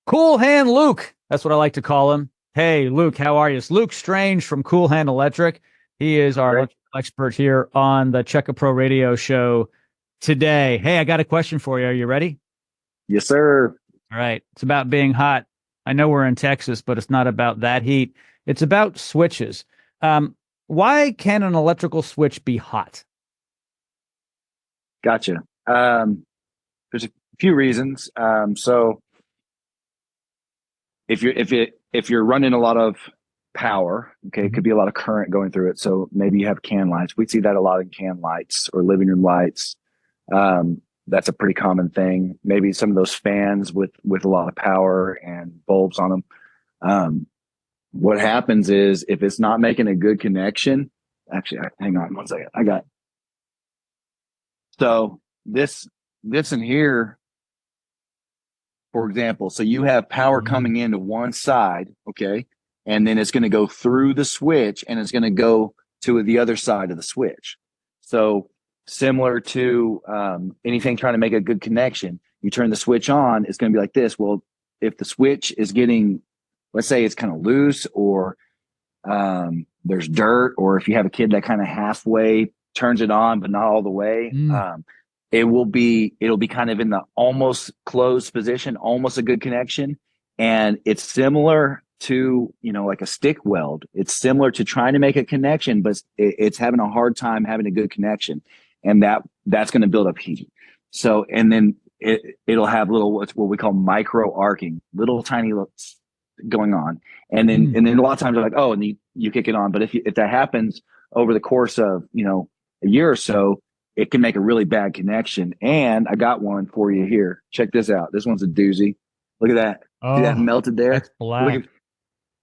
Cool Hand Luke. That's what I like to call him. Hey, Luke, how are you? It's Luke Strange from Cool Hand Electric. He is our Great. electrical expert here on the Check Pro Radio Show today. Hey, I got a question for you. Are you ready? Yes, sir. All right. It's about being hot. I know we're in Texas, but it's not about that heat. It's about switches. Um, why can an electrical switch be hot? Gotcha. There's a few reasons. So if you're running a lot of power, okay, it could Mhm. be a lot of current going through it. So maybe you have can lights. We see that a lot in can lights or living room lights. That's a pretty common thing. Maybe some of those fans with a lot of power and bulbs on them. Um, what happens is if it's not making a good connection, actually, hang on one second. I got so this in here, for example. So you have power Mhm. coming into one side, okay, and then it's going to go through the switch and it's going to go to the other side of the switch. So similar to anything trying to make a good connection, you turn the switch on, it's going to be like this. Well, if the switch is getting, let's say it's kind of loose, or there's dirt, or if you have a kid that kind of halfway turns it on but not all the way, Mm. it'll be kind of in the almost closed position, almost a good connection. And it's similar to, like a stick weld. It's similar to trying to make a connection, but it's having a hard time having a good connection, and that's going to build up heat. So, and then it'll have little, what's what we call micro arcing, little tiny going on. And then Mm. and then a lot of times they're like, oh, and you kick it on. But if that happens over the course of a year or so, it can make a really bad connection. And I got one for you here. Check this out. This one's a doozy. Look at that. See that Oh, melted there? that's Look at black.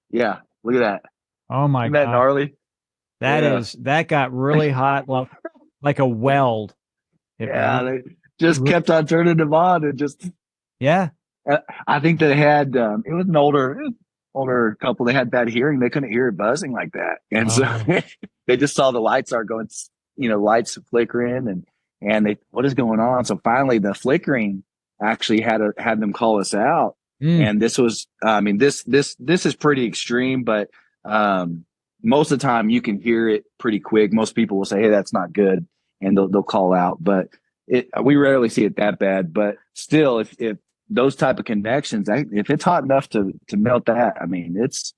Yeah. Look at that. Oh my Isn't that God. gnarly? Yeah. That got really hot, like a weld. It Yeah. re, They just re- kept on turning them on and just. yeah. I think they had it was an older couple. They had bad hearing. They couldn't hear it buzzing like that, and so Oh. they just saw the lights are going, lights flickering, and they, what is going on? So finally, the flickering actually had them call us out, Mm. and this was, I mean, this is pretty extreme, but um, most of the time you can hear it pretty quick. Most people will say, "Hey, that's not good," and they'll call out, but. We rarely see it that bad, but still, if those type of connections, if it's hot enough to melt that, I mean, that's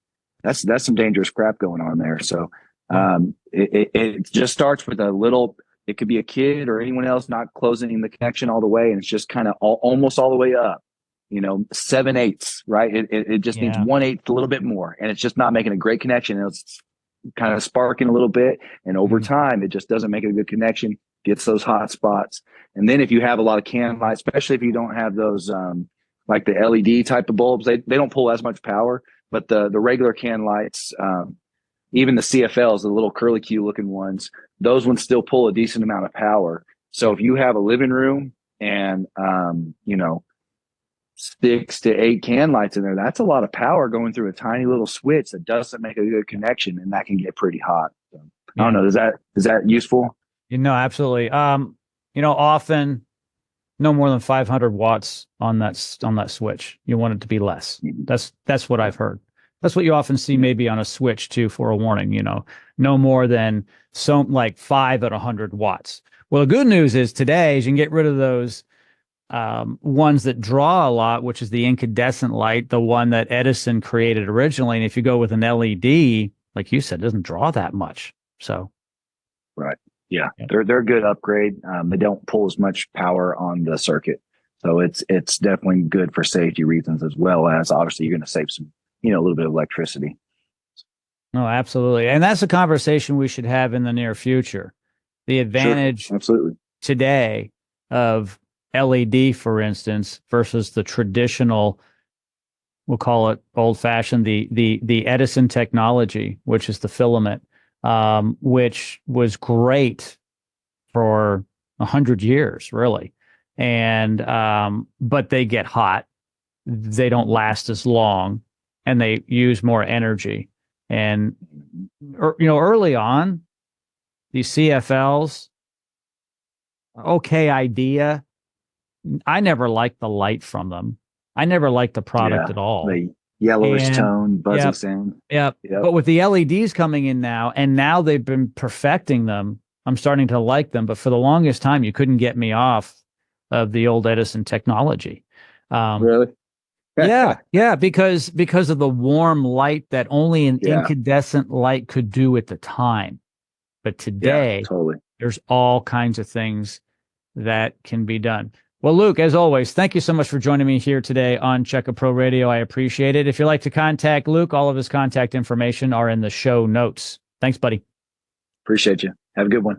some dangerous crap going on there. So Oh. it just starts with a little. It could be a kid or anyone else not closing the connection all the way, and it's just kind of almost all the way up. 7/8, right? It just needs Yeah. 1/8, a little bit more, and it's just not making a great connection. And it's kind of sparking a little bit, and over Mm. time, it just doesn't make a good connection. Gets those hot spots, and then if you have a lot of can lights, especially if you don't have those like the LED type of bulbs, they don't pull as much power. But the regular can lights, even the CFLs, the little curly Q looking ones, those ones still pull a decent amount of power. So if you have a living room and 6 to 8 can lights in there, that's a lot of power going through a tiny little switch that doesn't make a good connection, and that can get pretty hot. So, I don't Yeah. know. Is that useful? Absolutely. Often no more than 500 watts on that switch. You want it to be less. That's what I've heard. That's what you often see maybe on a switch too for a warning, no more than like 5 at 100 watts. Well, the good news is today is you can get rid of those ones that draw a lot, which is the incandescent light, the one that Edison created originally. And if you go with an LED, like you said, it doesn't draw that much. So, Right. Yeah, yeah. they're a good upgrade. They don't pull as much power on the circuit, so it's definitely good for safety reasons, as well as obviously you're going to save some, a little bit of electricity. No, absolutely. And that's a conversation we should have in the near future. The Sure, advantage absolutely. today of LED, for instance, versus the traditional, we'll call it old fashioned, the Edison technology, which is the filament, which was great for 100 years, really. And but they get hot, they don't last as long, and they use more energy. And early on, these CFLs, okay idea. I never liked the light from them. I never liked the product Yeah. at all. The yellowish And tone, buzzing yeah, sound. yeah. Yep. But with the LEDs coming in now, and now they've been perfecting them, I'm starting to like them. But for the longest time, you couldn't get me off of the old Edison technology. Um, Really? yeah, because of the warm light that only an Yeah. incandescent light could do at the time. But Yeah. today, Totally. there's all kinds of things that can be done. Well, Luke, as always, thank you so much for joining me here today on Check a Pro Radio. I appreciate it. If you'd like to contact Luke, all of his contact information are in the show notes. Thanks, buddy. Appreciate you. Have a good one.